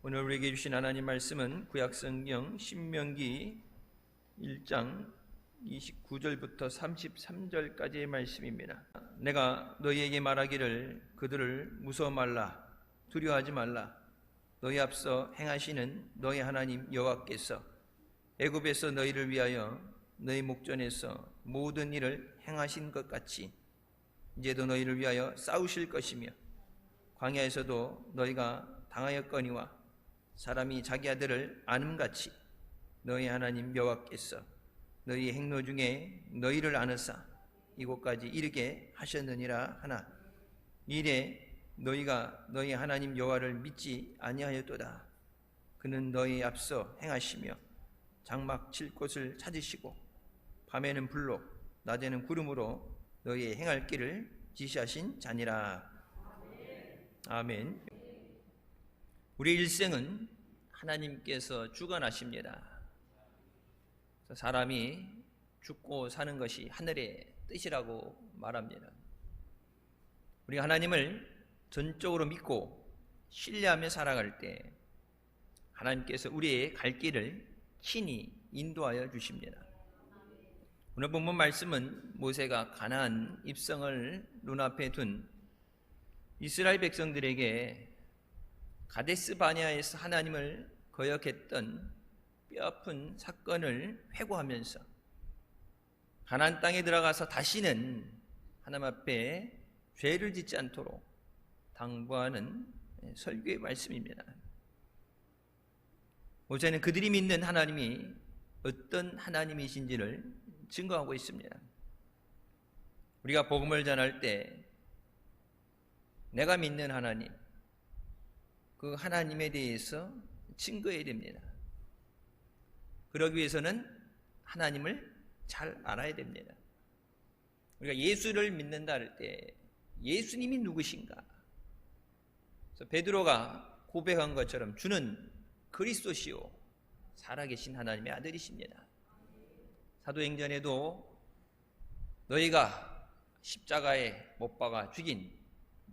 오늘 우리에게 주신 하나님 말씀은 구약성경 신명기 1장 29절부터 33절까지의 말씀입니다. 내가 너희에게 말하기를 그들을 무서워 말라, 두려워하지 말라. 너희 앞서 행하시는 너희 하나님 여호와께서 애굽에서 너희를 위하여 너희 목전에서 모든 일을 행하신 것 같이 이제도 너희를 위하여 싸우실 것이며 광야에서도 너희가 당하였거니와 사람이 자기 아들을 아는같이 너희 하나님 여호와께서 너희 행로 중에 너희를 아느사 이곳까지 이르게 하셨느니라 하나 이래 너희가 너희 하나님 여호와를 믿지 아니하였도다. 그는 너희 앞서 행하시며 장막 칠 곳을 찾으시고 밤에는 불로 낮에는 구름으로 너희의 행할 길을 지시하신 자니라. 아멘. 우리 일생은 하나님께서 주관하십니다. 사람이 죽고 사는 것이 하늘의 뜻이라고 말합니다. 우리가 하나님을 전적으로 믿고 신뢰하며 살아갈 때 하나님께서 우리의 갈 길을 친히 인도하여 주십니다. 오늘 본문 말씀은 모세가 가나안 입성을 눈앞에 둔 이스라엘 백성들에게 가데스 바네아에서 하나님을 거역했던 뼈아픈 사건을 회고하면서 가나안 땅에 들어가서 다시는 하나님 앞에 죄를 짓지 않도록 당부하는 설교의 말씀입니다. 모세는 그들이 믿는 하나님이 어떤 하나님이신지를 증거하고 있습니다. 우리가 복음을 전할 때 내가 믿는 하나님, 그 하나님에 대해서 증거해야 됩니다. 그러기 위해서는 하나님을 잘 알아야 됩니다. 우리가 예수를 믿는다 할 때 예수님이 누구신가? 그래서 베드로가 고백한 것처럼 주는 그리스도시요 살아계신 하나님의 아들이십니다. 사도행전에도 너희가 십자가에 못 박아 죽인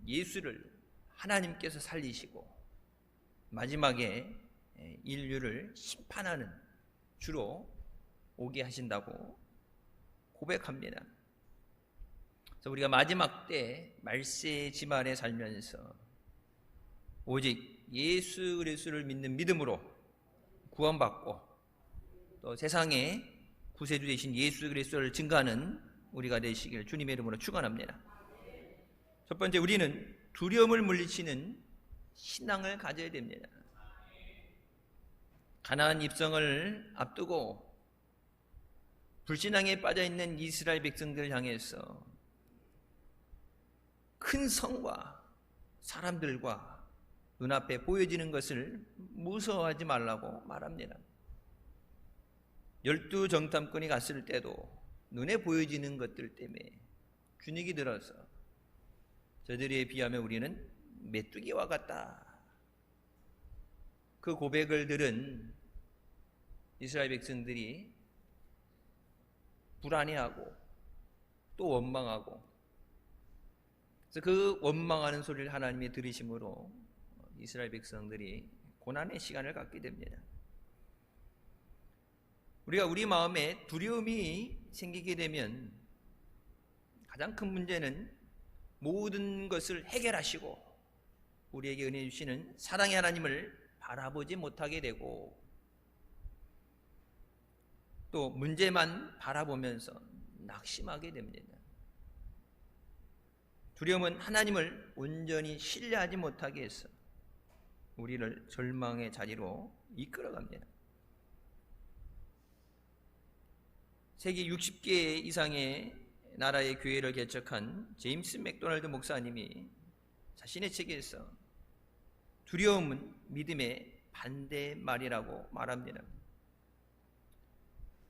예수를 하나님께서 살리시고 마지막에 인류를 심판하는 주로 오게 하신다고 고백합니다. 그래서 우리가 마지막 때 말세 지만에 살면서 오직 예수 그리스도를 믿는 믿음으로 구원받고 또 세상에 구세주 되신 예수 그리스도를 증거하는 우리가 되시길 주님의 이름으로 축원합니다. 첫 번째, 우리는 두려움을 물리치는 신앙을 가져야 됩니다. 가나안 입성을 앞두고 불신앙에 빠져있는 이스라엘 백성들을 향해서 큰 성과 사람들과 눈앞에 보여지는 것을 무서워하지 말라고 말합니다. 12 정탐꾼이 갔을 때도 눈에 보여지는 것들 때문에 주눅이 들어서 저들에 비하면 우리는 메뚜기와 같다. 그 고백을 들은 이스라엘 백성들이 불안해하고 또 원망하고, 그래서 그 원망하는 소리를 하나님이 들으심으로 이스라엘 백성들이 고난의 시간을 갖게 됩니다. 우리가 우리 마음에 두려움이 생기게 되면 가장 큰 문제는 모든 것을 해결하시고 우리에게 은혜 주시는 사랑의 하나님을 바라보지 못하게 되고 또 문제만 바라보면서 낙심하게 됩니다. 두려움은 하나님을 온전히 신뢰하지 못하게 해서 우리를 절망의 자리로 이끌어갑니다. 세계 60개 이상의 나라의 교회를 개척한 제임스 맥도날드 목사님이 자신의 책에서 두려움은 믿음의 반대말이라고 말합니다.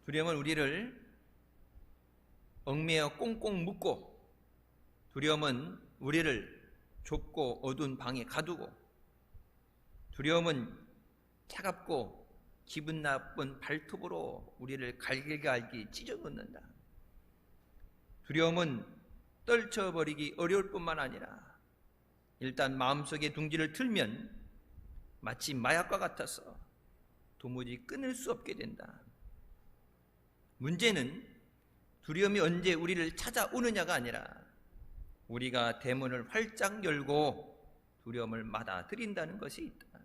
두려움은 우리를 얽매여 꽁꽁 묶고, 두려움은 우리를 좁고 어두운 방에 가두고, 두려움은 차갑고 기분 나쁜 발톱으로 우리를 갈기갈기 찢어놓는다. 두려움은 떨쳐버리기 어려울 뿐만 아니라 일단 마음속에 둥지를 틀면 마치 마약과 같아서 도무지 끊을 수 없게 된다. 문제는 두려움이 언제 우리를 찾아오느냐가 아니라 우리가 대문을 활짝 열고 두려움을 받아들인다는 것이 있다.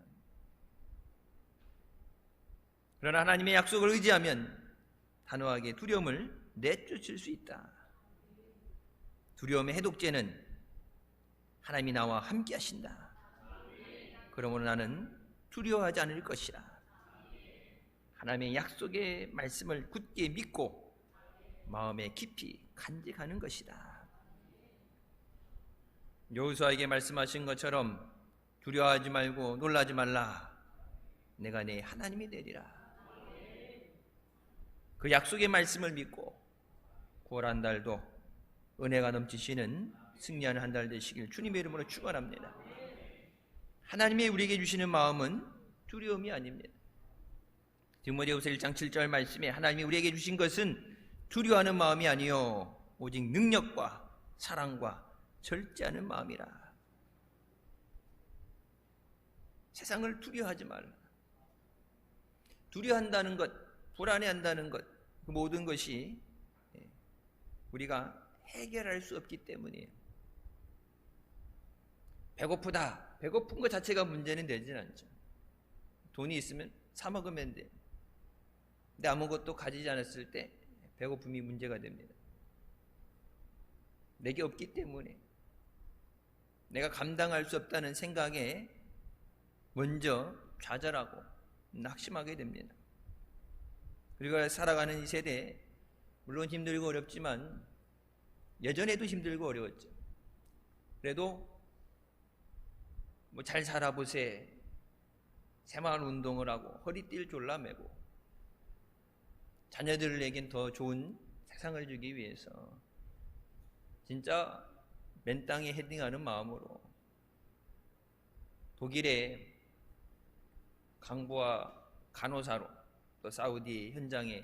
그러나 하나님의 약속을 의지하면 단호하게 두려움을 내쫓을 수 있다. 두려움의 해독제는 하나님이 나와 함께 하신다. 그러므로 나는 두려워하지 않을 것이라. 하나님의 약속의 말씀을 굳게 믿고 마음에 깊이 간직하는 것이다. 여호수아에게 말씀하신 것처럼 두려워하지 말고 놀라지 말라. 내가 네 하나님이 되리라. 그 약속의 말씀을 믿고 9월 한 달도 은혜가 넘치시는 승리하는 한 달 되시길 주님의 이름으로 축원합니다. 하나님이 우리에게 주시는 마음은 두려움이 아닙니다. 디모데후서 1장 7절 말씀에 하나님이 우리에게 주신 것은 두려워하는 마음이 아니요 오직 능력과 사랑과 절제하는 마음이라. 세상을 두려워하지 말라. 두려워한다는 것, 불안해한다는 것, 그 모든 것이 우리가 해결할 수 없기 때문이에요. 배고프다. 배고픈 것 자체가 문제는 되진 않죠. 돈이 있으면 사 먹으면 돼. 근데 아무것도 가지지 않았을 때 배고픔이 문제가 됩니다. 내게 없기 때문에 내가 감당할 수 없다는 생각에 먼저 좌절하고 낙심하게 됩니다. 우리가 살아가는 이 세대 물론 힘들고 어렵지만 예전에도 힘들고 어려웠죠. 그래도 뭐 잘 살아보세. 새마을 운동을 하고 허리띠를 졸라매고 자녀들에겐 더 좋은 세상을 주기 위해서 진짜 맨 땅에 헤딩하는 마음으로 독일의 강부와 간호사로 또 사우디 현장에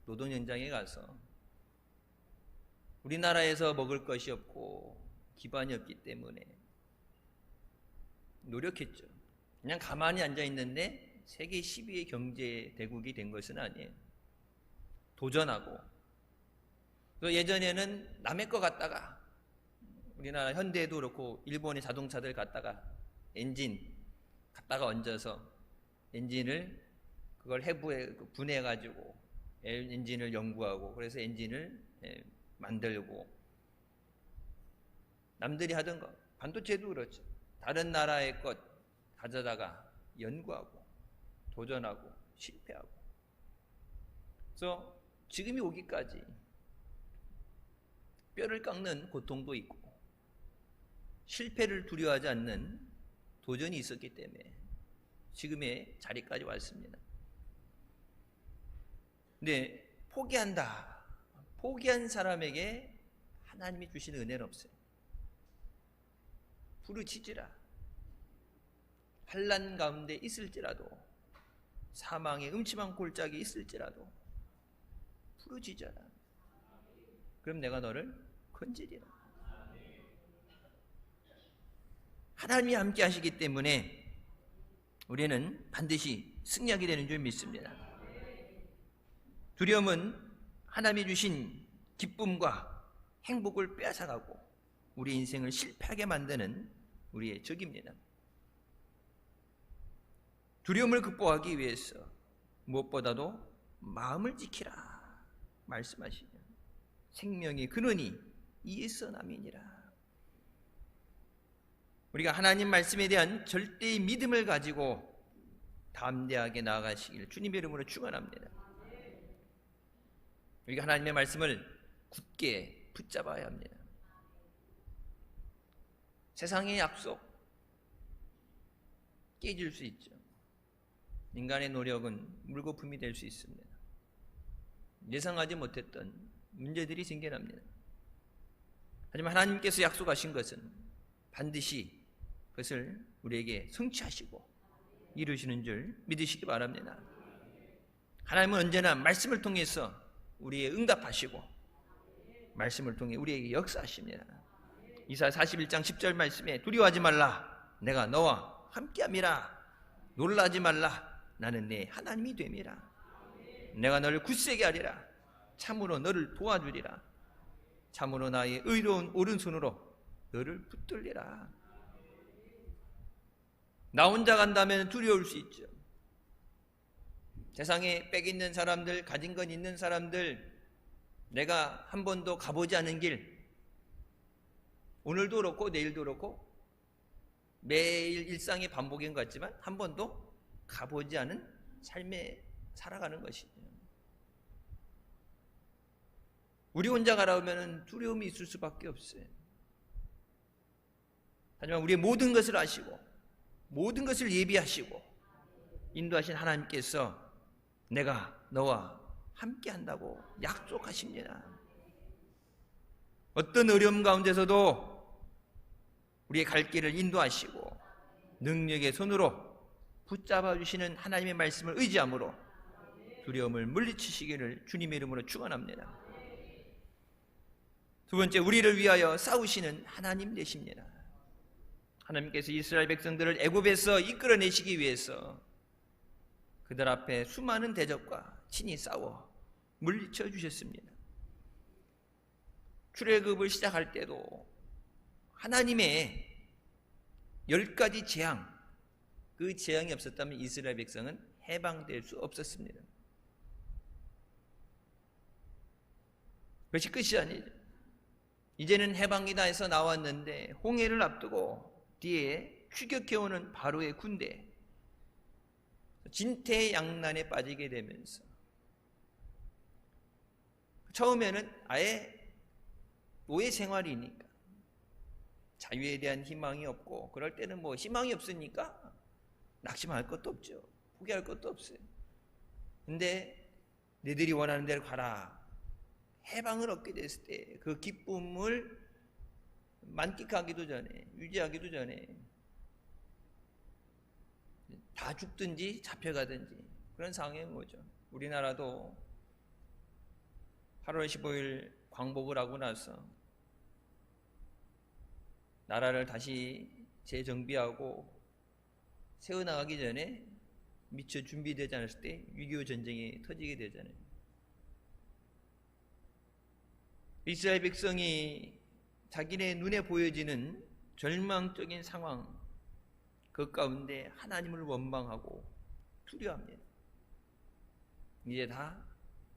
노동 현장에 가서 우리나라에서 먹을 것이 없고 기반이 없기 때문에 노력했죠. 그냥 가만히 앉아 있는데 세계 10위의 경제 대국이 된 것은 아니에요. 도전하고 또 예전에는 남의 거 갖다가 우리나라 현대에도 그렇고 일본의 자동차들 갖다가 엔진 갖다가 얹어서 엔진을 그걸 해부해 분해해 가지고 엔진을 연구하고 그래서 엔진을 만들고 남들이 하던 거 반도체도 그렇죠. 다른 나라의 것 가져다가 연구하고 도전하고 실패하고 그래서 지금이 오기까지 뼈를 깎는 고통도 있고 실패를 두려워하지 않는 도전이 있었기 때문에 지금의 자리까지 왔습니다. 근데 포기한다. 포기한 사람에게 하나님이 주시는 은혜는 없어요. 부르짖으라. 환난 가운데 있을지라도 사망의 음침한 골짜기 있을지라도 부르짖어라. 그럼 내가 너를 건지리라. 하나님이 함께 하시기 때문에 우리는 반드시 승리하게 되는 줄 믿습니다. 두려움은 하나님이 주신 기쁨과 행복을 빼앗아가고 우리 인생을 실패하게 만드는 우리의 적입니다. 두려움을 극복하기 위해서 무엇보다도 마음을 지키라 말씀하시죠. 생명의 근원이 이에서 남이니라. 우리가 하나님 말씀에 대한 절대의 믿음을 가지고 담대하게 나아가시길 주님의 이름으로 축원합니다. 우리가 하나님의 말씀을 굳게 붙잡아야 합니다. 세상의 약속 깨질 수 있죠. 인간의 노력은 물거품이 될 수 있습니다. 예상하지 못했던 문제들이 생겨납니다. 하지만 하나님께서 약속하신 것은 반드시 그것을 우리에게 성취하시고 이루시는 줄 믿으시기 바랍니다. 하나님은 언제나 말씀을 통해서 우리의 응답하시고 말씀을 통해 우리에게 역사하십니다. 이사야 41장 10절 말씀에 두려워하지 말라. 내가 너와 함께함이라. 놀라지 말라. 나는 내 하나님이 됨이라. 내가 너를 굳세게 하리라. 참으로 너를 도와주리라. 참으로 나의 의로운 오른손으로 너를 붙들리라. 나 혼자 간다면 두려울 수 있죠. 세상에 빽 있는 사람들, 가진 건 있는 사람들, 내가 한 번도 가보지 않은 길, 오늘도 그렇고 내일도 그렇고 매일 일상의 반복인 것 같지만 한 번도 가보지 않은 삶에 살아가는 것이죠. 우리 혼자 가라면 두려움이 있을 수밖에 없어요. 하지만 우리의 모든 것을 아시고 모든 것을 예비하시고 인도하신 하나님께서 내가 너와 함께 한다고 약속하십니다. 어떤 어려움 가운데서도 우리의 갈 길을 인도하시고 능력의 손으로 붙잡아 주시는 하나님의 말씀을 의지함으로 두려움을 물리치시기를 주님의 이름으로 축원합니다. 두 번째, 우리를 위하여 싸우시는 하나님 되십니다. 하나님께서 이스라엘 백성들을 애굽에서 이끌어내시기 위해서 그들 앞에 수많은 대적과 친히 싸워 물리쳐 주셨습니다. 출애굽을 시작할 때도 하나님의 10가지 재앙, 그 재앙이 없었다면 이스라엘 백성은 해방될 수 없었습니다. 그것이 끝이 아니죠. 이제는 해방이다 해서 나왔는데 홍해를 앞두고 뒤에 추격해오는 바로의 군대, 진퇴양난에 빠지게 되면서 처음에는 아예 노예 생활이니까 자유에 대한 희망이 없고, 그럴 때는 뭐 희망이 없으니까 낙심할 것도 없죠. 포기할 것도 없어요. 근데 너희들이 원하는 대로 가라, 해방을 얻게 됐을 때 그 기쁨을 만끽하기도 전에, 유지하기도 전에 다 죽든지 잡혀가든지 그런 상황인 거죠. 우리나라도 8월 15일 광복을 하고 나서 나라를 다시 재정비하고 세워나가기 전에 미처 준비되지 않았을 때 6.25 전쟁이 터지게 되잖아요. 이스라엘 백성이 자기네 눈에 보여지는 절망적인 상황, 그 가운데 하나님을 원망하고 두려워합니다. 이제 다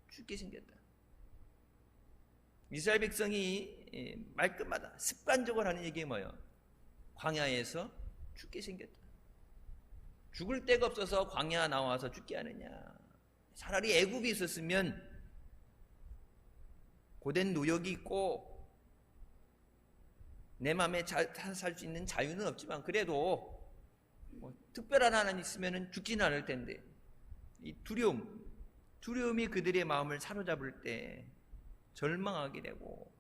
죽게 생겼다. 이스라엘 백성이 말끝마다 습관적으로 하는 얘기가 뭐예요? 광야에서 죽게 생겼다. 죽을 데가 없어서 광야 나와서 죽게 하느냐. 차라리 애굽이 있었으면 고된 노역이 있고 내 마음에 살 수 있는 자유는 없지만 그래도 뭐 특별한 하나님 있으면 죽지는 않을 텐데, 이 두려움이 그들의 마음을 사로잡을 때 절망하게 되고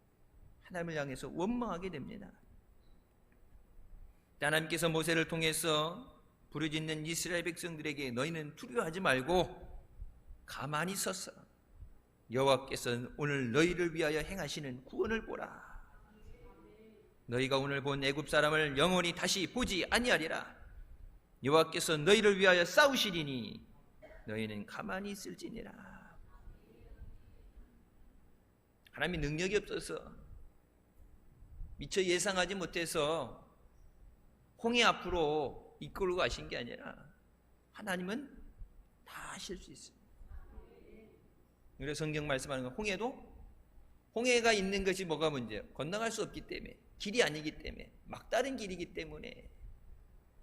하나님을 향해서 원망하게 됩니다. 하나님께서 모세를 통해서 부르짖는 이스라엘 백성들에게 너희는 두려워하지 말고 가만히 서서 여호와께서 오늘 너희를 위하여 행하시는 구원을 보라. 너희가 오늘 본 애굽 사람을 영원히 다시 보지 아니하리라. 여호와께서 너희를 위하여 싸우시리니 너희는 가만히 있을지니라. 하나님이 능력이 없어서 미처 예상하지 못해서 홍해 앞으로 이끌고 가신 게 아니라 하나님은 다 하실 수 있어요. 그래서 성경 말씀하는 건 홍해가 있는 것이 뭐가 문제예요? 건너갈 수 없기 때문에, 길이 아니기 때문에, 막다른 길이기 때문에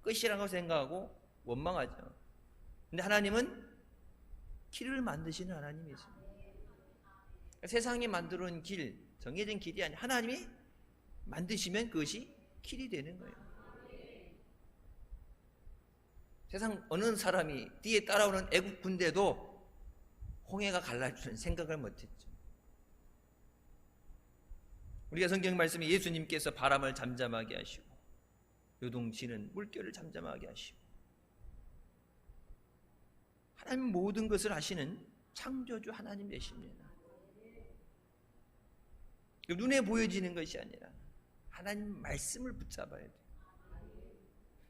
끝이라고 생각하고 원망하죠. 근데 하나님은 길을 만드시는 하나님이세요. 세상이 만들어 놓은 길, 정해진 길이 아니라 하나님이 만드시면 그것이 길이 되는 거예요. 세상 어느 사람이 뒤에 따라오는 애국 군대도 홍해가 갈라주는 생각을 못했죠. 우리가 성경 말씀에 예수님께서 바람을 잠잠하게 하시고 요동치는 물결을 잠잠하게 하시고 하나님 모든 것을 하시는 창조주 하나님 되십니다. 눈에 보여지는 것이 아니라 하나님 말씀을 붙잡아야 돼요.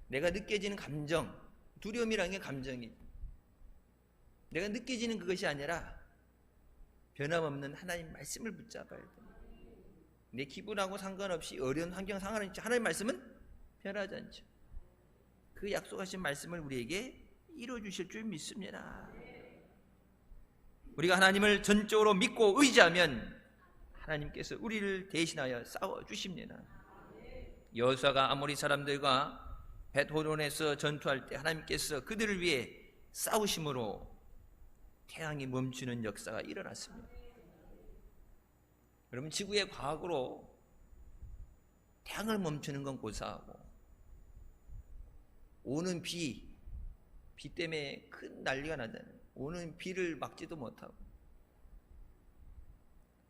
내가 느껴지는 감정, 두려움이라는 게 감정이죠. 내가 느껴지는 그것이 아니라 변함없는 하나님 말씀을 붙잡아야 돼. 내 기분하고 상관없이 어려운 환경 상관없이 하나님 말씀은 변하지 않죠. 그 약속하신 말씀을 우리에게 이루어주실 줄 믿습니다. 우리가 하나님을 전적으로 믿고 의지하면 하나님께서 우리를 대신하여 싸워주십니다. 여호수아가 아모리 사람들과 벳호론에서 전투할 때 하나님께서 그들을 위해 싸우심으로 태양이 멈추는 역사가 일어났습니다. 여러분, 지구의 과학으로 태양을 멈추는 건 고사하고 오는 비 때문에 큰 난리가 나잖아요. 오는 비를 막지도 못하고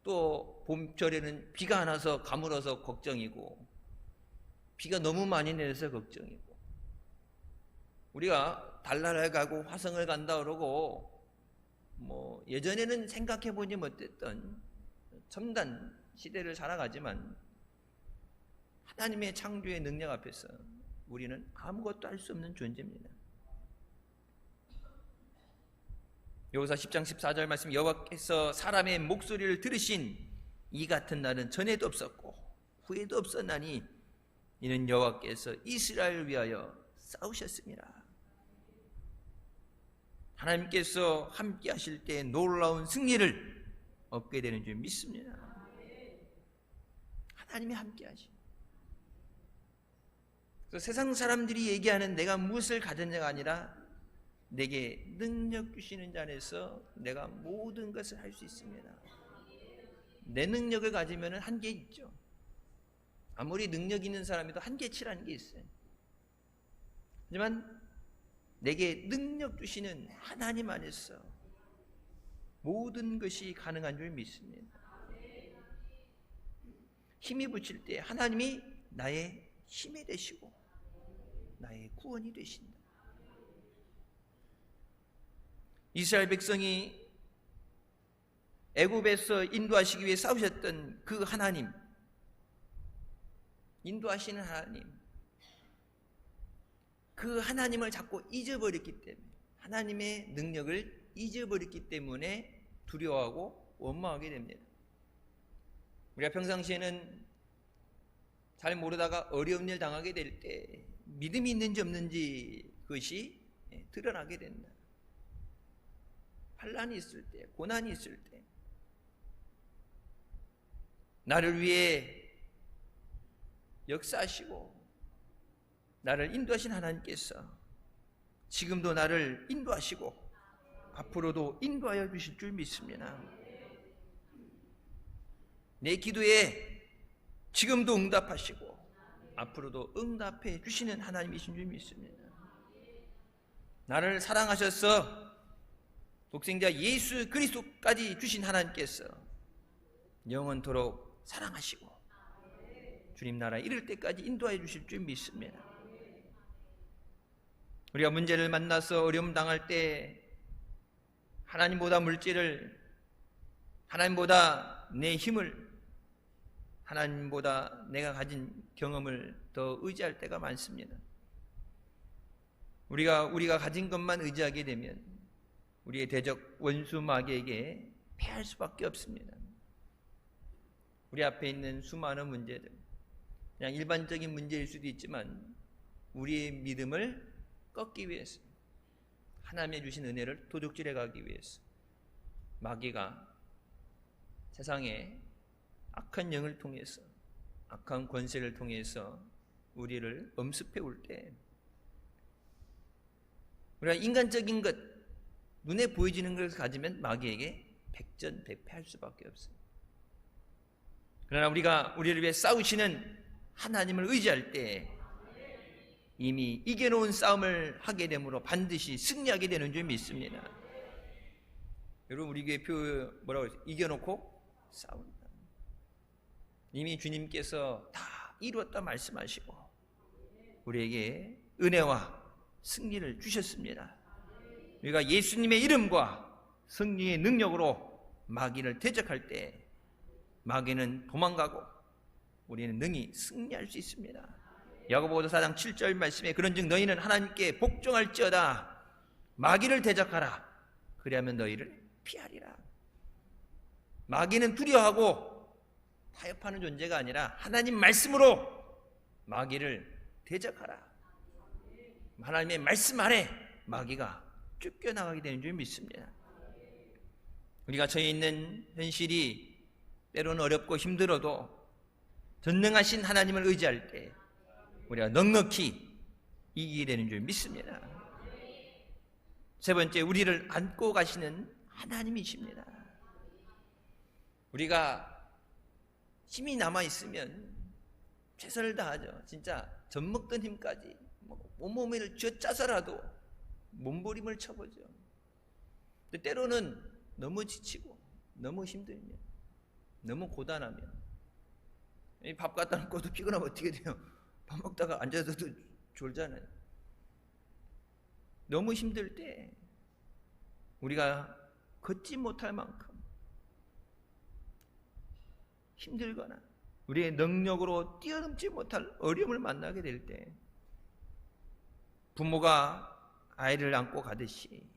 또 봄철에는 비가 안 와서 가물어서 걱정이고 비가 너무 많이 내려서 걱정이고 우리가 달나라에 가고 화성을 간다 그러고 뭐 예전에는 생각해 보지 못했던 첨단 시대를 살아가지만 하나님의 창조의 능력 앞에서 우리는 아무것도 할 수 없는 존재입니다. 여호수아 10장 14절 말씀, 여호와께서 사람의 목소리를 들으신 이 같은 날은 전에도 없었고 후에도 없었나니 이는 여호와께서 이스라엘을 위하여 싸우셨습니다. 하나님께서 함께 하실 때 놀라운 승리를 얻게 되는 줄 믿습니다. 하나님이 함께 하시. 그래서 세상 사람들이 얘기하는 내가 무엇을 가졌냐가 아니라 내게 능력 주시는 자 안에서 내가 모든 것을 할 수 있습니다. 내 능력을 가지면 한계 있죠. 아무리 능력 있는 사람이도 한계치라는 게 있어요. 하지만 내게 능력 주시는 하나님 안에서 모든 것이 가능한 줄 믿습니다. 힘이 붙일 때 하나님이 나의 힘이 되시고 나의 구원이 되신다. 이스라엘 백성이 애굽에서 인도하시기 위해 싸우셨던 그 하나님, 인도하시는 하나님, 그 하나님을 자꾸 잊어버렸기 때문에, 하나님의 능력을 잊어버렸기 때문에 두려워하고 원망하게 됩니다. 우리가 평상시에는 잘 모르다가 어려운 일 당하게 될 때 믿음이 있는지 없는지 그것이 드러나게 된다. 환난이 있을 때, 고난이 있을 때 나를 위해 역사하시고 나를 인도하신 하나님께서 지금도 나를 인도하시고 앞으로도 인도하여 주실 줄 믿습니다. 내 기도에 지금도 응답하시고 앞으로도 응답해 주시는 하나님이신 줄 믿습니다. 나를 사랑하셔서 독생자 예수 그리스도까지 주신 하나님께서 영원토록 사랑하시고 주님 나라에 이를 때까지 인도해 주실 줄 믿습니다. 우리가 문제를 만나서 어려움 당할 때 하나님보다 물질을, 하나님보다 내 힘을, 하나님보다 내가 가진 경험을 더 의지할 때가 많습니다. 우리가 가진 것만 의지하게 되면 우리의 대적 원수 마귀에게 패할 수밖에 없습니다. 우리 앞에 있는 수많은 문제들, 그냥 일반적인 문제일 수도 있지만 우리의 믿음을 꺾기 위해서, 하나님의 주신 은혜를 도둑질해 가기 위해서 마귀가 세상에 악한 영을 통해서, 악한 권세를 통해서 우리를 엄습해 올 때 우리가 인간적인 것, 눈에 보여지는 것을 가지면 마귀에게 백전백패할 수밖에 없어요. 그러나 우리가 우리를 위해 싸우시는 하나님을 의지할 때 이미 이겨놓은 싸움을 하게 되므로 반드시 승리하게 되는 줄 믿습니다. 여러분, 우리 교회 표 뭐라고 그랬어요? 이겨놓고 싸운다. 이미 주님께서 다 이루었다 말씀하시고 우리에게 은혜와 승리를 주셨습니다. 우리가 예수님의 이름과 승리의 능력으로 마귀를 대적할 때 마귀는 도망가고 우리는 능히 승리할 수 있습니다. 야고보서 4장 7절 말씀에 그런즉 너희는 하나님께 복종할지어다 마귀를 대적하라 그리하면 너희를 피하리라. 마귀는 두려워하고 타협하는 존재가 아니라 하나님 말씀으로 마귀를 대적하라. 하나님의 말씀 아래 마귀가 쫓겨나가게 되는 줄 믿습니다. 우리가 처해 있는 현실이 때로는 어렵고 힘들어도 전능하신 하나님을 의지할 때 우리가 넉넉히 이기게 되는 줄 믿습니다. 세 번째, 우리를 안고 가시는 하나님이십니다. 우리가 힘이 남아있으면 최선을 다하죠. 진짜 젖먹던 힘까지 온몸을 쥐어짜서라도 몸부림을 쳐보죠. 근데 때로는 너무 지치고 너무 힘들면, 너무 고단하면, 밥 갖다 놓고도 피곤하면 어떻게 돼요? 밥 먹다가 앉아서도 졸잖아요. 너무 힘들 때 우리가 걷지 못할 만큼 힘들거나 우리의 능력으로 뛰어넘지 못할 어려움을 만나게 될 때 부모가 아이를 안고 가듯이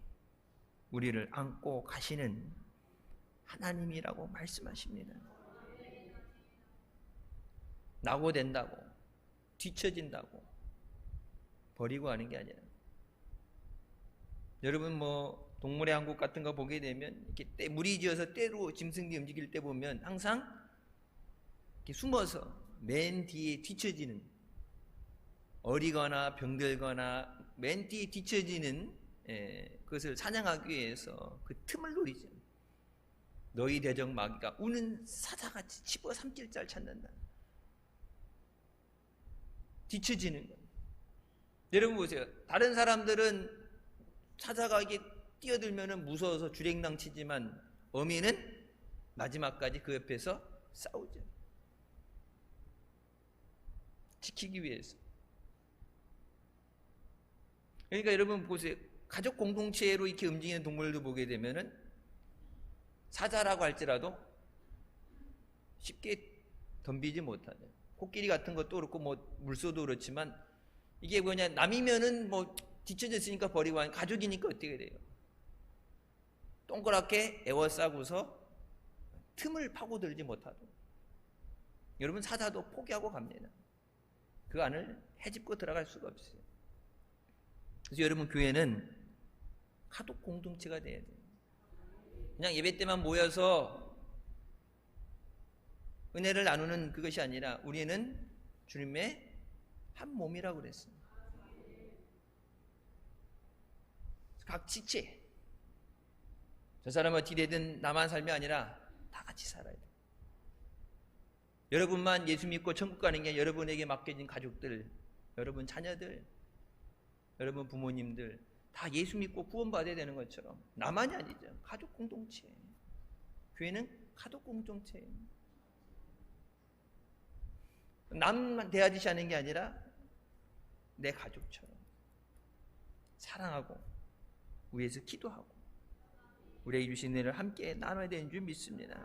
우리를 안고 가시는 하나님이라고 말씀하십니다. 낙오된다고, 뒤처진다고 버리고 하는 게 아니라, 여러분 동물의 왕국 같은 거 보게 되면 이렇게 무리지어서 떼로 짐승들이 움직일 때 보면 항상 이렇게 숨어서 맨 뒤에 뒤처지는, 어리거나 병들거나 맨 뒤에 뒤처지는 그것을 사냥하기 위해서 그 틈을 노리죠. 너희 대적 마귀가 우는 사자같이 집어 삼킬 자를 찾는다. 뒤처지는 거예요. 여러분 보세요. 다른 사람들은 사자가 이게 뛰어들면 무서워서 주랭랑 치지만 어미는 마지막까지 그 옆에서 싸우죠. 지키기 위해서. 그러니까 여러분 보세요. 가족 공동체로 이렇게 움직이는 동물도 보게 되면은 사자라고 할지라도 쉽게 덤비지 못하죠. 코끼리 같은 것도 그렇고 물소도 그렇지만 이게 뭐냐, 남이면은 뒤쳐졌으니까 버리고 하는, 가족이니까 어떻게 돼요? 동그랗게 에워싸고서 틈을 파고들지 못하도록. 여러분 사자도 포기하고 갑니다. 그 안을 헤집고 들어갈 수가 없어요. 그래서 여러분 교회는 가족 공동체가 돼야 돼요. 그냥 예배 때만 모여서 은혜를 나누는 그것이 아니라 우리는 주님의 한 몸이라고 그랬어요. 각 지체, 저 사람은 어떻게 되든 나만 삶이 아니라 다 같이 살아야 돼요. 여러분만 예수 믿고 천국 가는 게 여러분에게 맡겨진 가족들, 여러분 자녀들, 여러분 부모님들 다 예수 믿고 구원받아야 되는 것처럼 나만이 아니죠. 가족 공동체. 교회는 가족 공동체예요. 남만 대하듯이 하는 게 아니라 내 가족처럼 사랑하고 위해서 기도하고 우리에게 주신 은혜를 함께 나눠야 되는 줄 믿습니다.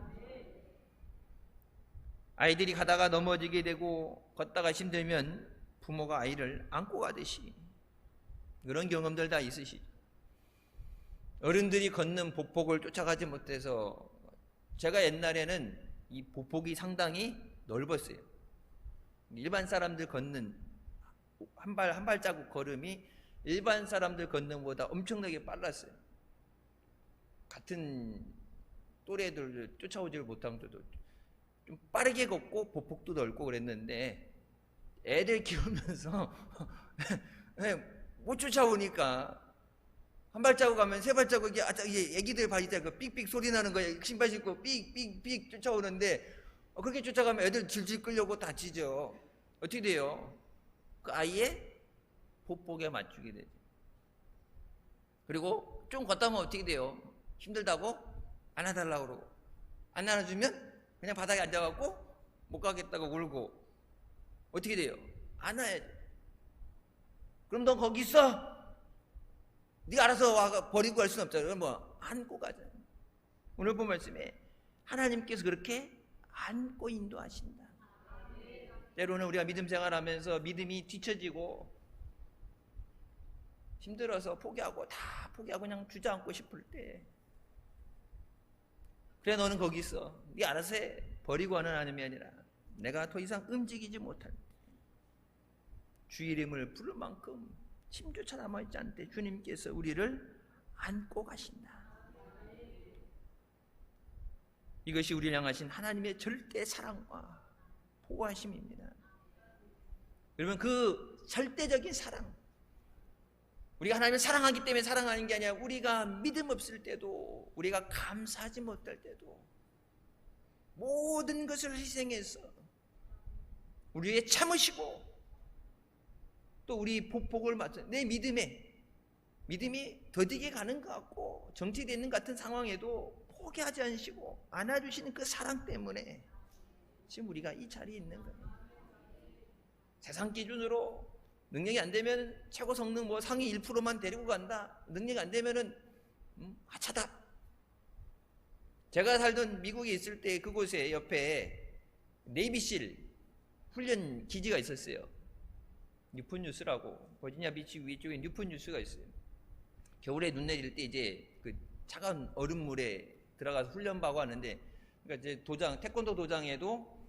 아이들이 가다가 넘어지게 되고 걷다가 힘들면 부모가 아이를 안고 가듯이, 그런 경험들 다 있으시죠. 어른들이 걷는 보폭을 쫓아가지 못해서, 제가 옛날에는 이 보폭이 상당히 넓었어요. 일반 사람들 걷는 한 발자국 걸음이 일반 사람들 걷는 것보다 엄청나게 빨랐어요. 같은 또래들 쫓아오지를 못하면서도 좀 빠르게 걷고 보폭도 넓고 그랬는데 애들 키우면서 못 쫓아오니까 한 발자국 가면 세 발자국이 애기들 바지에 그 삑삑 소리 나는 거예요. 신발 신고 삑삑삑 쫓아오는데 그렇게 쫓아가면 애들 질질 끌려고 다치죠. 어떻게 돼요? 그 아이의 보폭에 맞추게 되죠. 그리고 좀 걷다 보면 어떻게 돼요? 힘들다고 안아달라고 그러고, 안 안아주면 그냥 바닥에 앉아갖고 못 가겠다고 울고, 어떻게 돼요? 안아야죠. 그럼 너 거기 있어? 네가 알아서 와 버리고 갈 수는 없잖아요. 그럼 안고 가잖아요. 오늘 본 말씀에 하나님께서 그렇게 안고 인도하신다. 때로는 우리가 믿음 생활하면서 믿음이 뒤처지고 힘들어서 포기하고 다 포기하고 그냥 주저앉고 싶을 때, 그래 너는 거기 있어, 네 알아서 해, 버리고 하는 하나님이 아니라 내가 더 이상 움직이지 못할 때, 주의 이름을 부를 만큼 침조차 남아있지 않을 때 주님께서 우리를 안고 가신다. 이것이 우리를 향하신 하나님의 절대 사랑과 보호하심입니다. 여러분, 그 절대적인 사랑, 우리가 하나님을 사랑하기 때문에 사랑하는 게 아니라 우리가 믿음 없을 때도, 우리가 감사하지 못할 때도 모든 것을 희생해서 우리 위해 참으시고 또 우리 복을 맞춰 내 믿음이 더디게 가는 것 같고 정체되는 같은 상황에도 포기하지 않으시고 안아주시는 그 사랑 때문에 지금 우리가 이 자리에 있는 거예요. 세상 기준으로 능력이 안 되면 최고 성능 뭐 상위 1%만 데리고 간다, 능력이 안 되면은 하차다. 제가 살던 미국에 있을 때 그곳에 옆에 네이비실 훈련 기지가 있었어요. 뉴폰뉴스라고, 버지니아 비치 위쪽에 뉴폰뉴스가 있어요. 겨울에 눈 내릴 때 이제 그 차가운 얼음물에 들어가서 훈련받고 하는데, 그러니까 이제 태권도 도장에도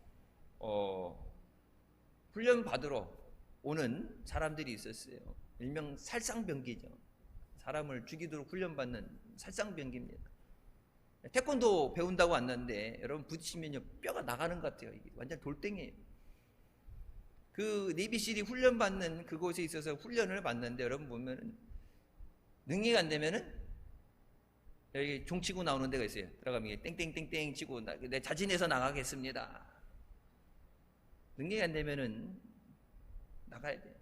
훈련 받으러 오는 사람들이 있었어요. 일명 살상병기죠. 사람을 죽이도록 훈련받는 살상병기입니다. 태권도 배운다고 왔는데 여러분 부딪히면 뼈가 나가는 것 같아요. 이게 완전 돌덩이에요. 그 네이비실이 훈련받는 그곳에 있어서 훈련을 받는데, 여러분 보면은 능력이 안 되면은 여기 종 치고 나오는 데가 있어요. 들어가면 땡땡땡땡 치고 내 자진해서 나가겠습니다. 능력이 안 되면은 나가야 돼요.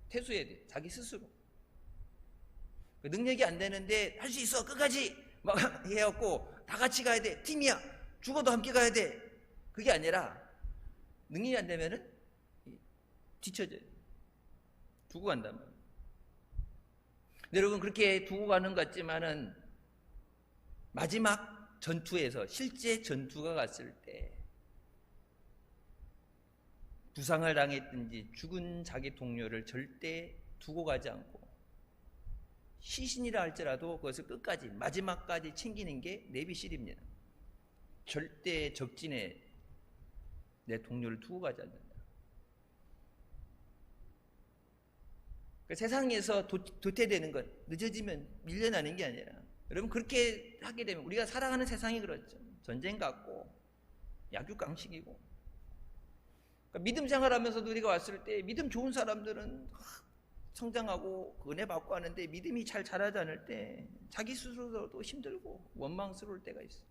퇴수해야 돼요. 자기 스스로. 능력이 안 되는데 할 수 있어, 끝까지 막 해갖고 다 같이 가야 돼, 팀이야, 죽어도 함께 가야 돼. 그게 아니라 능력이 안 되면은 뒤쳐져요. 두고 간단 말이에요. 근데 여러분, 그렇게 두고 가는 것 같지만은 마지막 전투에서, 실제 전투가 갔을 때 부상을 당했든지 죽은 자기 동료를 절대 두고 가지 않고 시신이라 할지라도 그것을 끝까지 마지막까지 챙기는 게 네비실입니다. 절대 적진에 내 동료를 두고 가지 않는다. 그러니까 세상에서 도태되는 것, 늦어지면 밀려나는 게 아니라, 여러분 그렇게 하게 되면, 우리가 살아가는 세상이 그렇죠. 전쟁 같고 약육강식이고, 그러니까 믿음 생활하면서도 우리가 왔을 때 믿음 좋은 사람들은 성장하고 은혜 받고 하는데, 믿음이 잘 자라지 않을 때 자기 스스로도 힘들고 원망스러울 때가 있어요.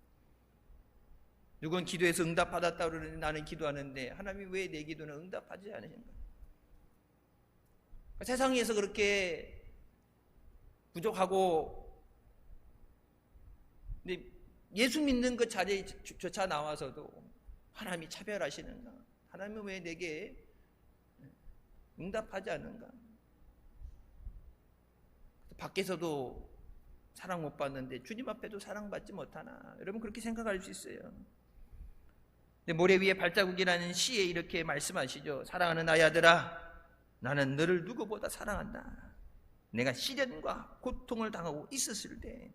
누군 기도해서 응답받았다 그러는데 나는 기도하는데 하나님이 왜 내 기도는 응답하지 않으신가? 세상에서 그렇게 부족하고, 근데 예수 믿는 그 자리에 조차 나와서도 하나님이 차별하시는가? 하나님은 왜 내게 응답하지 않는가? 밖에서도 사랑 못 받는데 주님 앞에도 사랑받지 못하나? 여러분 그렇게 생각할 수 있어요. 근데 모래 위에 발자국이라는 시에 이렇게 말씀하시죠. 사랑하는 아이 아들아, 나는 너를 누구보다 사랑한다. 내가 시련과 고통을 당하고 있었을 때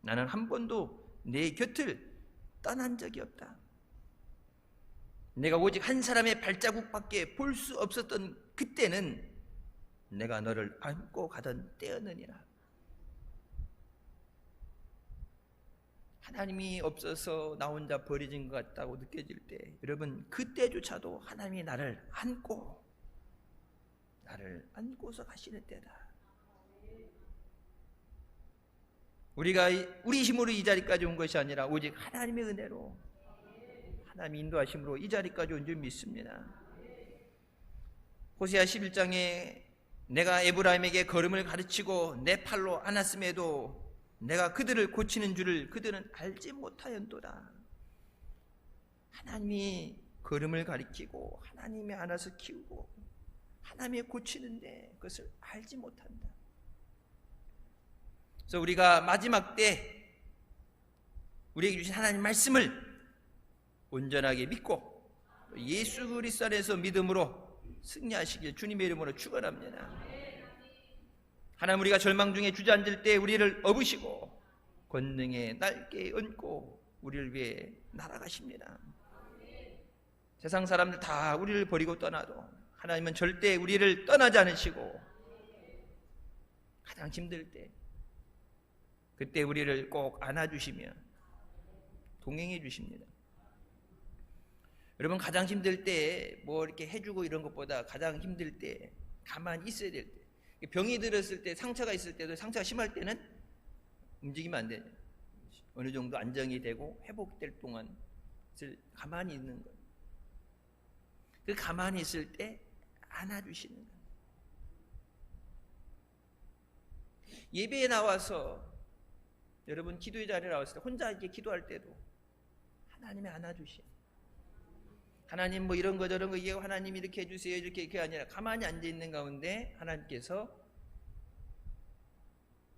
나는 한 번도 내 곁을 떠난 적이 없다. 내가 오직 한 사람의 발자국밖에 볼 수 없었던 그때는 내가 너를 안고 가던 때였느니라. 하나님이 없어서 나 혼자 버려진 것 같다고 느껴질 때, 여러분 그때조차도 하나님이 나를 안고서 가시는 때다. 우리가 우리 힘으로 이 자리까지 온 것이 아니라 오직 하나님의 은혜로, 하나님의 인도하심으로 이 자리까지 온 줄 믿습니다. 호세아 11장에 내가 에브라임에게 걸음을 가르치고 내 팔로 안았음에도 내가 그들을 고치는 줄을 그들은 알지 못하였도다. 하나님이 걸음을 가르치고 하나님이 안아서 키우고 하나님이 고치는데 그것을 알지 못한다. 그래서 우리가 마지막 때 우리에게 주신 하나님 말씀을 온전하게 믿고 예수 그리스도 안에서 믿음으로 승리하시길 주님의 이름으로 축원합니다. 하나님, 우리가 절망 중에 주저앉을 때 우리를 업으시고 권능의 날개에 얹고 우리를 위해 날아가십니다. 세상 사람들 다 우리를 버리고 떠나도 하나님은 절대 우리를 떠나지 않으시고 가장 힘들 때 그때 우리를 꼭 안아주시며 동행해 주십니다. 여러분, 가장 힘들 때 뭐 이렇게 해주고 이런 것보다 가장 힘들 때 가만히 있어야 될 때, 병이 들었을 때, 상처가 있을 때도, 상처가 심할 때는 움직이면 안 되죠. 어느 정도 안정이 되고 회복될 동안 가만히 있는 거예요. 그 가만히 있을 때 안아주시는 거예요. 예배에 나와서 여러분, 기도의 자리에 나왔을 때 혼자 이렇게 기도할 때도 하나님이 안아주시. 하나님 뭐 이런 거 저런 거 이게 하나님 이렇게 해주세요 이렇게 그게 아니라 가만히 앉아 있는 가운데 하나님께서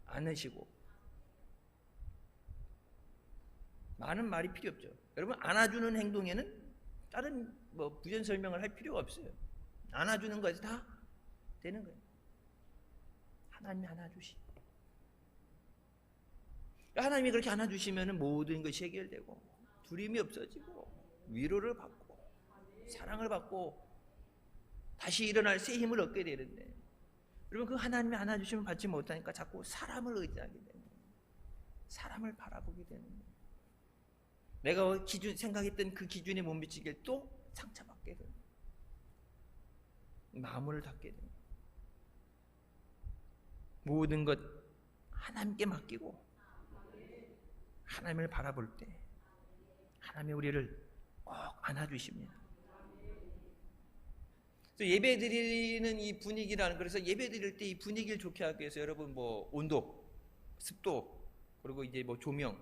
안으시고, 많은 말이 필요 없죠. 여러분, 안아주는 행동에는 다른 뭐 부연 설명을 할 필요가 없어요. 안아주는 것이 다 되는 거예요. 하나님이 안아주시. 하나님이 그렇게 안아주시면 모든 것이 해결되고 두려움이 없어지고 위로를 받고 사랑을 받고 다시 일어날 새 힘을 얻게 되는데, 여러분, 그 하나님이 안아주시면 받지 못하니까 자꾸 사람을 의지하게 되는 거예요. 사람을 바라보게 되는 거예요. 내가 생각했던 그 기준에 못 미치게 또 상처받게 되는 거예요. 마음을 닫게 되는 거예요. 모든 것 하나님께 맡기고 하나님을 바라볼 때 하나님이 우리를 꼭 안아주십니다. 예배 드리는 이 분위기라는, 그래서 예배 드릴 때 이 분위기를 좋게 하기 위해서 여러분 뭐 온도, 습도, 그리고 이제 뭐 조명,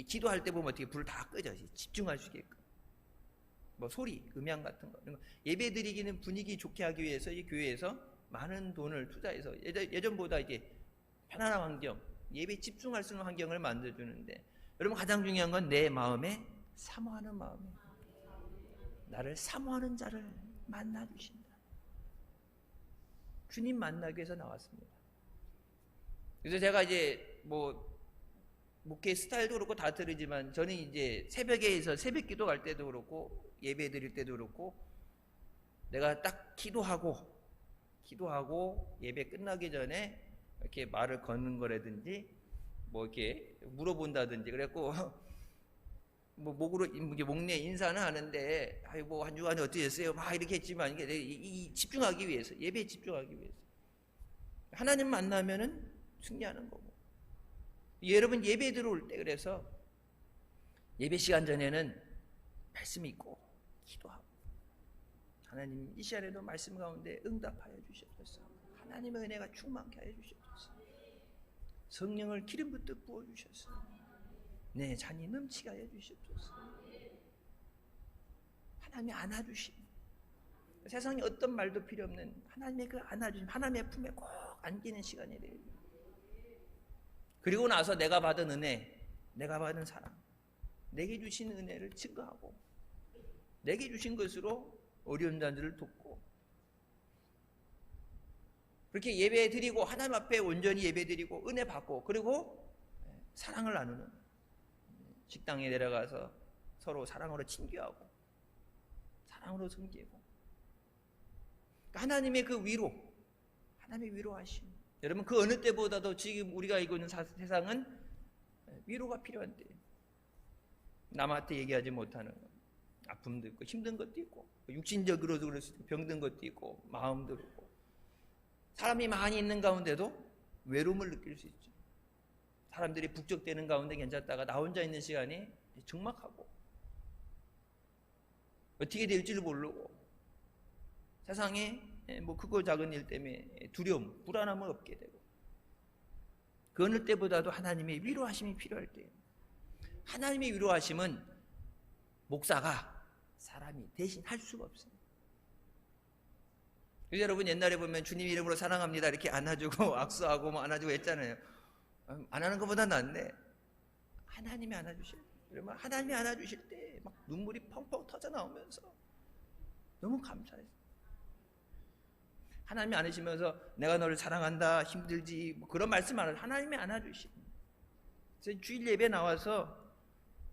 기도할 때 보면 어떻게 불을 다 끄죠. 집중할 수 있게끔. 뭐 소리, 음향 같은 거. 예배 드리기는 분위기 좋게 하기 위해서 이 교회에서 많은 돈을 투자해서 예전보다 이제 편안한 환경, 예배 집중할 수 있는 환경을 만들어주는데, 여러분, 가장 중요한 건 내 마음에 사모하는 마음이에요. 나를 사모하는 자를 만나주신다. 주님 만나기 위해서 나왔습니다. 그래서 제가 이제 뭐 목회 스타일도 그렇고 다 다르지만, 저는 이제 새벽에서 새벽 기도 갈 때도 그렇고 예배 드릴 때도 그렇고 내가 딱 기도하고 예배 끝나기 전에 이렇게 말을 거는 거라든지 뭐 이렇게 물어본다든지 그랬고, 뭐 목내 인사는 하는데 뭐 한 주간에 어떻게 됐어요? 막 이렇게 했지만 이게 집중하기 위해서, 예배에 집중하기 위해서 하나님 만나면은 승리하는 거고. 여러분, 예배 들어올 때 그래서 예배 시간 전에는 말씀 읽고 기도하고, 하나님 이 시간에도 말씀 가운데 응답하여 주시옵소서. 하나님의 은혜가 충만케 하여 주시옵소서. 성령을 기름부터 부어 주셔서 내 잔이 넘치게 하여 주시옵소서. 하나님이 안아주심, 세상에 어떤 말도 필요 없는 하나님의 그 안아주심, 하나님의 품에 꼭 안기는 시간이 돼요. 그리고 나서 내가 받은 은혜, 내가 받은 사랑, 내게 주신 은혜를 증거하고 내게 주신 것으로 어려운 자들을 돕고, 그렇게 예배 드리고 하나님 앞에 온전히 예배 드리고 은혜 받고, 그리고 사랑을 나누는, 식당에 내려가서 서로 사랑으로 친교하고 사랑으로 섬기고, 하나님의 그 위로, 하나님의 위로하심. 여러분, 그 어느 때보다도 지금 우리가 알고 있는 세상은 위로가 필요한 때예요. 남한테 얘기하지 못하는 아픔도 있고 힘든 것도 있고, 육신적으로도 그럴 수 있고 병든 것도 있고 마음도 그렇고, 사람이 많이 있는 가운데도 외로움을 느낄 수 있죠. 사람들이 북적대는 가운데 괜찮다가 나 혼자 있는 시간이 적막하고 어떻게 될지를 모르고, 세상에 뭐 크고 작은 일 때문에 두려움, 불안함을 얻게 되고, 그 어느 때보다도 하나님의 위로하심이 필요할 때예요. 하나님의 위로하심은 목사가 사람이 대신 할 수가 없어요. 그래서 여러분, 옛날에 보면 주님 이름으로 사랑합니다 이렇게 안아주고 악수하고 뭐 안아주고 했잖아요. 안 하는 것보다 낫네. 하나님이 안아주실 때, 여러분, 하나님이 안아주실 때 막 눈물이 펑펑 터져 나오면서 너무 감사해요. 하나님이 안으시면서 내가 너를 사랑한다, 힘들지, 뭐 그런 말씀 안 하고 하나님이 안아주시고, 그래서 주일 예배 나와서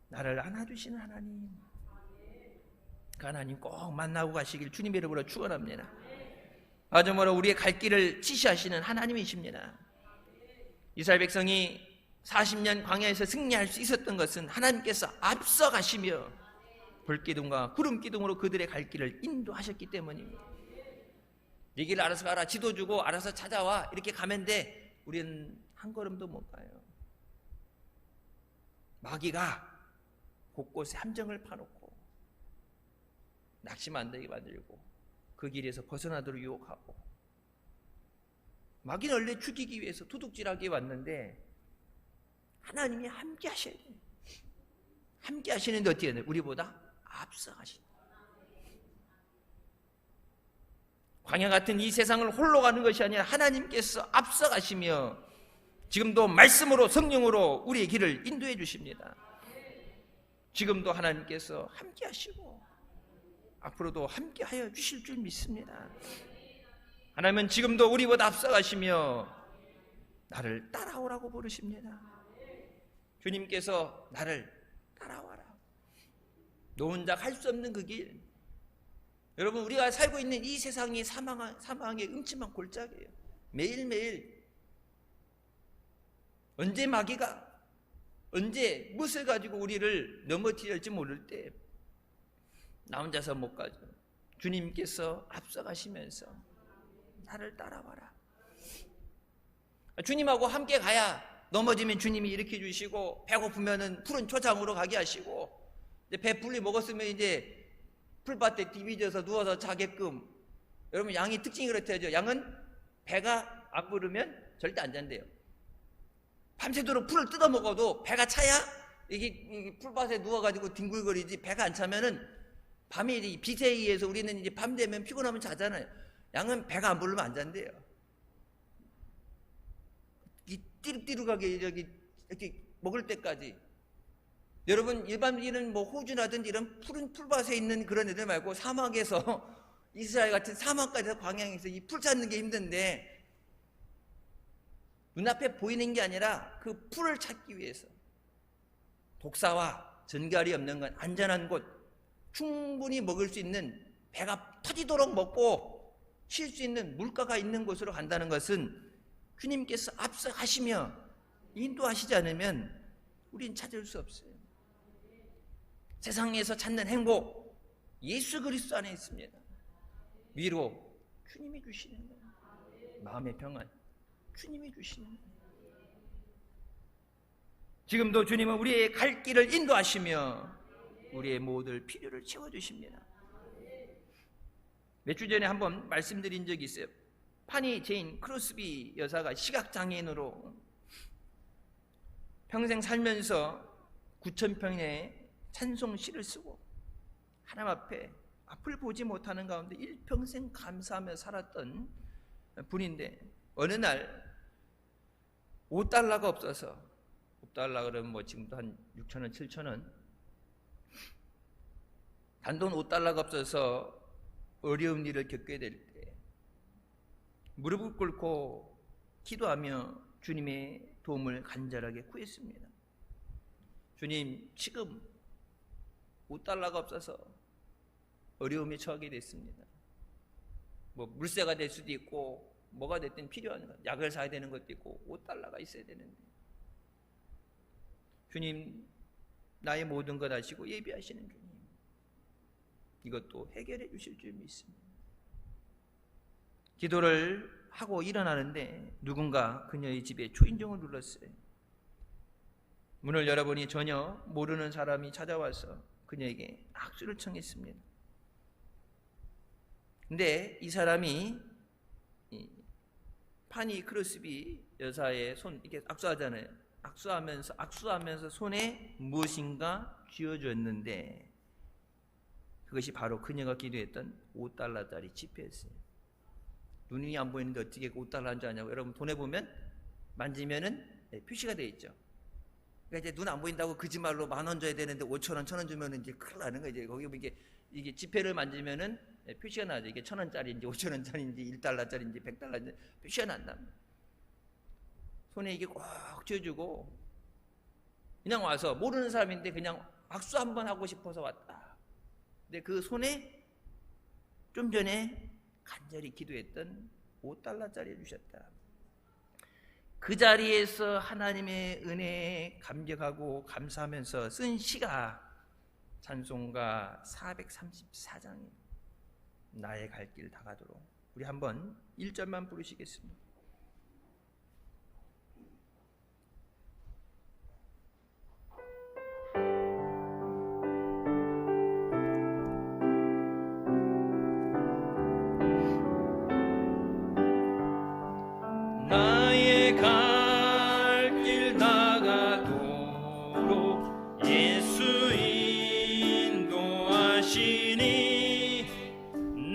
나를 안아주시는 하나님, 그 하나님 꼭 만나고 가시길 주님의 이름으로 축원합니다. 마지막으로 우리의 갈 길을 지시하시는 하나님이십니다. 이스라엘 백성이 40년 광야에서 승리할 수 있었던 것은 하나님께서 앞서 가시며 불기둥과 구름기둥으로 그들의 갈 길을 인도하셨기 때문입니다. 이 길을 알아서 가라, 지도 주고 알아서 찾아와, 이렇게 가면 돼. 우리는 한 걸음도 못 가요. 마귀가 곳곳에 함정을 파놓고 낚시 만들게 만들고 그 길에서 벗어나도록 유혹하고, 마귀는 원래 죽이기 위해서 도둑질하게 왔는데 하나님이 함께 하셔야 돼요. 함께 하시는데 어떻게 해야 돼요? 우리보다 앞서 가시는. 광야 같은 이 세상을 홀로 가는 것이 아니라 하나님께서 앞서 가시며 지금도 말씀으로, 성령으로 우리의 길을 인도해 주십니다. 지금도 하나님께서 함께 하시고 앞으로도 함께 하여 주실 줄 믿습니다. 하나님은 지금도 우리보다 앞서 가시며 나를 따라오라고 부르십니다. 주님께서 나를 따라와라. 너 혼자 갈 수 없는 그 길. 여러분, 우리가 살고 있는 이 세상이 사망의 음침한 골짜기예요. 매일매일 언제 마귀가, 언제 무엇을 가지고 우리를 넘어뜨릴지 모를 때 나 혼자서 못 가죠. 주님께서 앞서가시면서 나를 따라와라. 주님하고 함께 가야 넘어지면 주님이 일으켜 주시고, 배고프면은 푸른 초장으로 가게 하시고, 이제 배불리 먹었으면 이제 풀밭에 디비져서 누워서 자게끔. 여러분, 양이 특징이 그렇대요. 양은 배가 안 부르면 절대 안 잔대요. 밤새도록 풀을 뜯어 먹어도 배가 차야 이게 풀밭에 누워가지고 뒹굴거리지, 배가 안 차면은 밤에 빛에 의해서 우리는 이제 밤 되면 피곤하면 자잖아요. 양은 배가 안 부르면 안 잔대요. 이 띠룩띠룩하게 이렇게 먹을 때까지. 여러분, 일반인은 뭐 호주라든지 이런 푸른 풀밭에 있는 그런 애들 말고 사막에서 이스라엘 같은 사막까지 광야에서 이 풀 찾는 게 힘든데, 눈앞에 보이는 게 아니라 그 풀을 찾기 위해서 독사와 전갈이 없는 건 안전한 곳, 충분히 먹을 수 있는, 배가 터지도록 먹고 쉴 수 있는 물가가 있는 곳으로 간다는 것은 주님께서 앞서 가시며 인도하시지 않으면 우린 찾을 수 없어요. 세상에서 찾는 행복, 예수 그리스도 안에 있습니다. 위로 주님이 주시는 거예요. 마음의 평안 주님이 주시는 거예요. 지금도 주님은 우리의 갈 길을 인도하시며 우리의 모든 필요를 채워주십니다. 몇 주 전에 한번 말씀드린 적이 있어요. 파니 제인 크로스비 여사가 시각장애인으로 평생 살면서 9,000편의 찬송시를 쓰고 하나님 앞에 앞을 보지 못하는 가운데 일평생 감사하며 살았던 분인데, 어느 날 $5가 없어서, $5 그러면 뭐 지금도 한 6,000원, 7,000원, 단돈 $5가 없어서 어려운 일을 겪게 될 때 무릎을 꿇고 기도하며 주님의 도움을 간절하게 구했습니다. 주님, 지금 $5가 없어서 어려움에 처하게 됐습니다. 뭐 물세가 될 수도 있고 뭐가 됐든 필요한 것, 약을 사야 되는 것도 있고 $5가 있어야 되는데, 주님, 나의 모든 것 아시고 예비하시는 주님, 이것도 해결해 주실 줄 믿습니다. 기도를 하고 일어나는데 누군가 그녀의 집에 초인종을 눌렀어요. 문을 열어보니 전혀 모르는 사람이 찾아와서 그녀에게 악수를 청했습니다. 근데 이 사람이 파니 크로스비 여사의 손 이렇게 악수하잖아요. 악수하면서 손에 무엇인가 쥐어줬는데, 그것이 바로 그녀가 기도했던 $5짜리 지폐였어요. 눈이 안 보이는데 어떻게 $5인 줄 아냐고. 여러분, 돈에 보면 만지면은 표시가 되어 있죠. 그러니까 이제 눈 안 보인다고 거짓말로 10,000원 줘야 되는데 5,000원, 1,000원 주면 이제 큰일 나는 거예요. 거기 이게 이게 지폐를 만지면은 표시가 나죠. 이게 1,000원짜리인지 5,000원짜리인지 1달러짜리인지 100달러인지 표시가 난답니다. 손에 이게 꼭 쥐어주고 그냥 와서 모르는 사람인데 그냥 악수 한번 하고 싶어서 왔다. 근데 그 손에 좀 전에 간절히 기도했던 5달러짜리 주셨다. 그 자리에서 하나님의 은혜에 감격하고 감사하면서 쓴 시가 찬송가 434장입니다. 나의 갈 길 다가도록. 우리 한번 1절만 부르시겠습니다. 나의 갈 길 다가도록 예수 인도하시니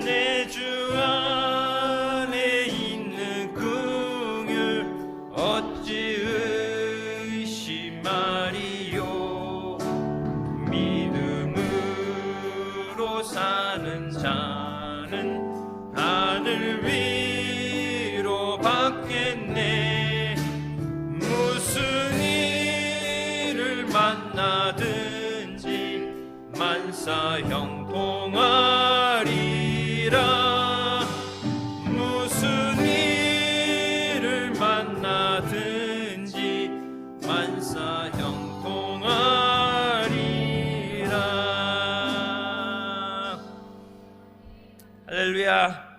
내 주 안에 있는 긍휼 어찌 의심하리요. 믿음으로 사는 자는 하늘 위로 받겠네. 무슨 일을 만나든지 만사 형통하리라. 무슨 일을 만나든지 만사 형통하리라. 할렐루야.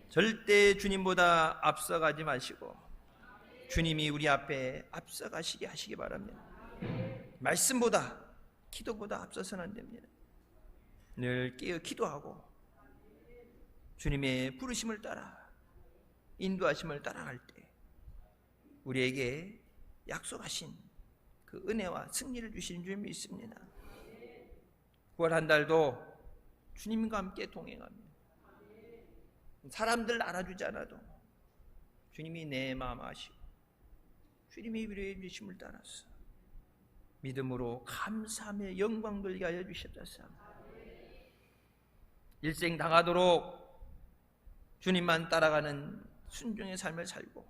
절대 주님보다 앞서가지 마시고 주님이 우리 앞에 앞서가시게 하시기 바랍니다. 말씀보다 기도보다 앞서서는 안 됩니다. 늘 깨어 기도하고 주님의 부르심을 따라 인도하심을 따라갈 때 우리에게 약속하신 그 은혜와 승리를 주시는 줄 믿습니다. 9월 한 달도 주님과 함께 동행합니다. 사람들 알아주지 않아도 주님이 내 마음 아시고 주님이 위로해 주심을 따라서 믿음으로 감사하며 영광 돌리게 하여 주시옵소서. 일생 당하도록 주님만 따라가는 순종의 삶을 살고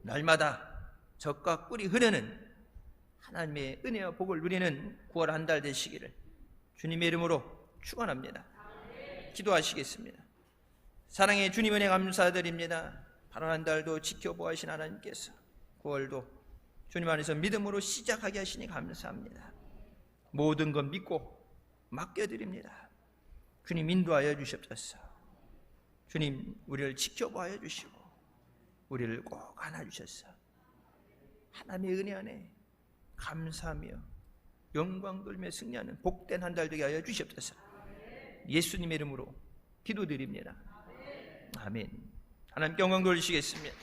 날마다 젖과 꿀이 흐르는 하나님의 은혜와 복을 누리는 9월 한 달 되시기를 주님의 이름으로 축원합니다. 기도하시겠습니다. 사랑의 주님 은혜 감사드립니다. 바로 한 달도 지켜보아신 하나님께서 9월도 주님 안에서 믿음으로 시작하게 하시니 감사합니다. 모든 것 믿고 맡겨드립니다. 주님 인도하여 주시옵소서. 주님 우리를 지켜보아 주시고 우리를 꼭 안아주셔서 하나님의 은혜 안에 감사하며 영광 돌며 승리하는 복된 한 달 되게 하여 주시옵소서. 예수님의 이름으로 기도드립니다. 아멘. 하나님께 영광 돌리시겠습니다.